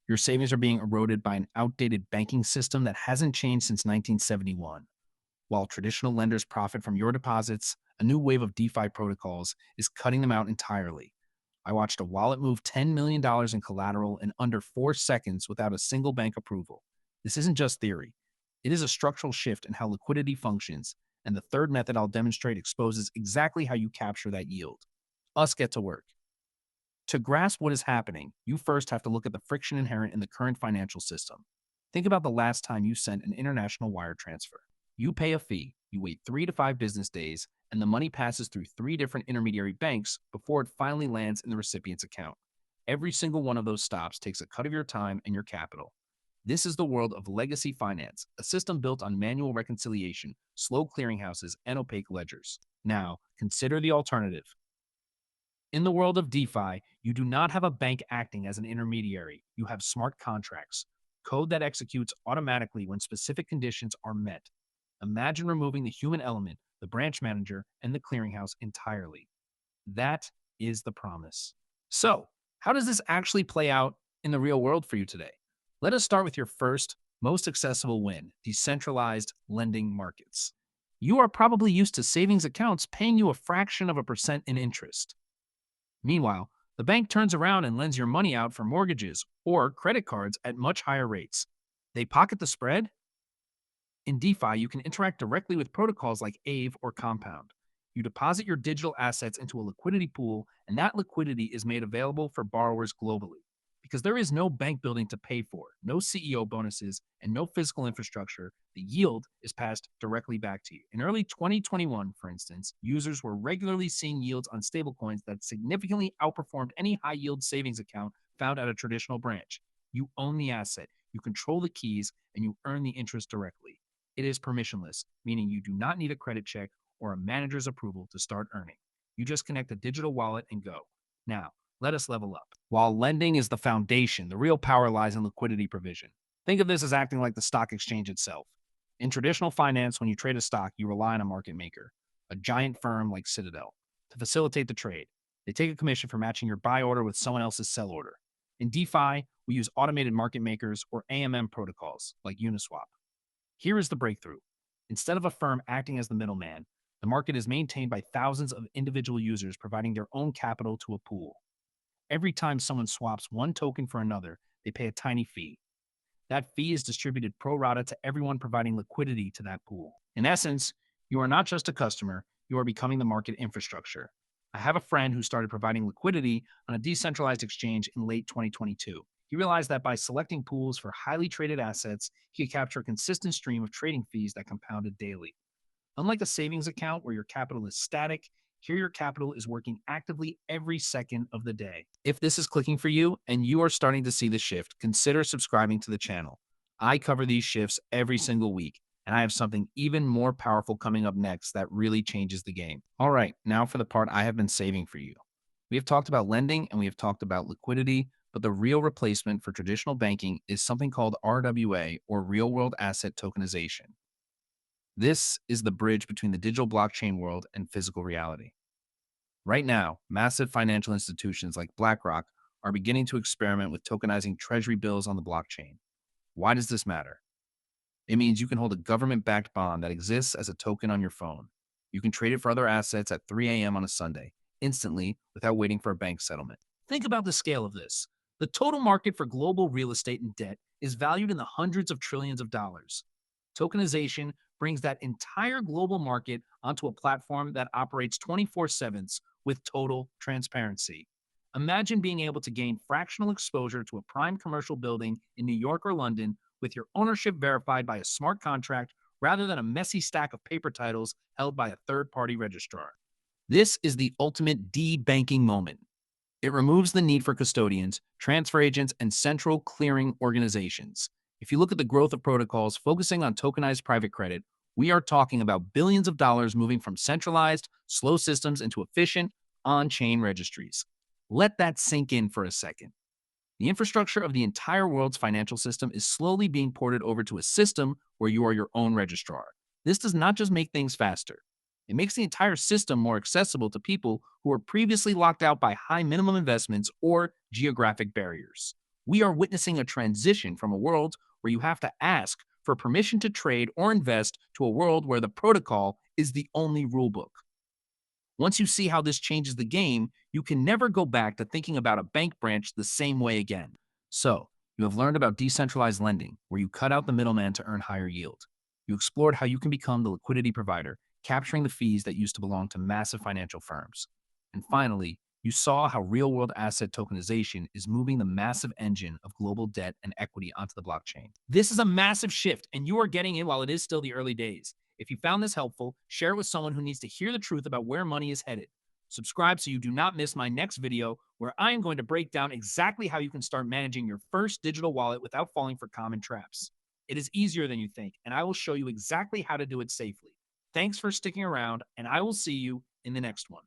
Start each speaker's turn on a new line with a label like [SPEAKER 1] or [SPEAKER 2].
[SPEAKER 1] Your savings are being eroded by an outdated banking system that hasn't changed since 1971. While traditional lenders profit from your deposits, a new wave of DeFi protocols is cutting them out entirely. I watched a wallet move $10 million in collateral in under 4 seconds without a single bank approval. This isn't just theory, it is a structural shift in how liquidity functions, and the third method I'll demonstrate exposes exactly how you capture that yield. Let's get to work. To grasp what is happening, you first have to look at the friction inherent in the current financial system. Think about the last time you sent an international wire transfer. You pay a fee, you wait 3 to 5 business days, and the money passes through 3 different intermediary banks before it finally lands in the recipient's account. Every single one of those stops takes a cut of your time and your capital. This is the world of legacy finance, a system built on manual reconciliation, slow clearinghouses, and opaque ledgers. Now, consider the alternative. In the world of DeFi, you do not have a bank acting as an intermediary. You have smart contracts, code that executes automatically when specific conditions are met. Imagine removing the human element, the branch manager, and the clearinghouse entirely. That is the promise. So, how does this actually play out in the real world for you today? Let us start with your first, most accessible win, decentralized lending markets. You are probably used to savings accounts paying you a fraction of a percent in interest. Meanwhile, the bank turns around and lends your money out for mortgages or credit cards at much higher rates. They pocket the spread. In DeFi, you can interact directly with protocols like Aave or Compound. You deposit your digital assets into a liquidity pool, and that liquidity is made available for borrowers globally. Because there is no bank building to pay for, no CEO bonuses, and no physical infrastructure, the yield is passed directly back to you. In early 2021, for instance, users were regularly seeing yields on stablecoins that significantly outperformed any high yield savings account found at a traditional branch. You own the asset, you control the keys, and you earn the interest directly. It is permissionless, meaning you do not need a credit check or a manager's approval to start earning. You just connect a digital wallet and go. Now, let us level up. While lending is the foundation, the real power lies in liquidity provision. Think of this as acting like the stock exchange itself. In traditional finance, when you trade a stock, you rely on a market maker, a giant firm like Citadel, to facilitate the trade. They take a commission for matching your buy order with someone else's sell order. In DeFi, we use automated market makers or AMM protocols like Uniswap. Here is the breakthrough. Instead of a firm acting as the middleman, the market is maintained by thousands of individual users providing their own capital to a pool. Every time someone swaps one token for another, they pay a tiny fee. That fee is distributed pro rata to everyone providing liquidity to that pool. In essence, you are not just a customer, you are becoming the market infrastructure. I have a friend who started providing liquidity on a decentralized exchange in late 2022. He realized that by selecting pools for highly traded assets, he could capture a consistent stream of trading fees that compounded daily. Unlike a savings account where your capital is static, here your capital is working actively every second of the day. If this is clicking for you and you are starting to see the shift, consider subscribing to the channel. I cover these shifts every single week, and I have something even more powerful coming up next that really changes the game. All right, now for the part I have been saving for you. We have talked about lending and we have talked about liquidity, but the real replacement for traditional banking is something called RWA, or real world asset tokenization. This is the bridge between the digital blockchain world and physical reality. Right now, massive financial institutions like BlackRock are beginning to experiment with tokenizing treasury bills on the blockchain. Why does this matter? It means you can hold a government-backed bond that exists as a token on your phone. You can trade it for other assets at 3 a.m. on a Sunday, instantly, without waiting for a bank settlement. Think about the scale of this. The total market for global real estate and debt is valued in the hundreds of trillions of dollars. Tokenization brings that entire global market onto a platform that operates 24/7 with total transparency. Imagine being able to gain fractional exposure to a prime commercial building in New York or London with your ownership verified by a smart contract rather than a messy stack of paper titles held by a third-party registrar. This is the ultimate de-banking moment. It removes the need for custodians, transfer agents, and central clearing organizations. If you look at the growth of protocols focusing on tokenized private credit, we are talking about billions of dollars moving from centralized, slow systems into efficient, on-chain registries. Let that sink in for a second. The infrastructure of the entire world's financial system is slowly being ported over to a system where you are your own registrar. This does not just make things faster. It makes the entire system more accessible to people who were previously locked out by high minimum investments or geographic barriers. We are witnessing a transition from a world where you have to ask for permission to trade or invest to a world where the protocol is the only rulebook. Once you see how this changes the game, you can never go back to thinking about a bank branch the same way again. So, you have learned about decentralized lending, where you cut out the middleman to earn higher yield. You explored how you can become the liquidity provider, capturing the fees that used to belong to massive financial firms. And finally, you saw how real world asset tokenization is moving the massive engine of global debt and equity onto the blockchain. This is a massive shift, and you are getting in while it is still the early days. If you found this helpful, share it with someone who needs to hear the truth about where money is headed. Subscribe so you do not miss my next video, where I am going to break down exactly how you can start managing your first digital wallet without falling for common traps. It is easier than you think, and I will show you exactly how to do it safely. Thanks for sticking around, and I will see you in the next one.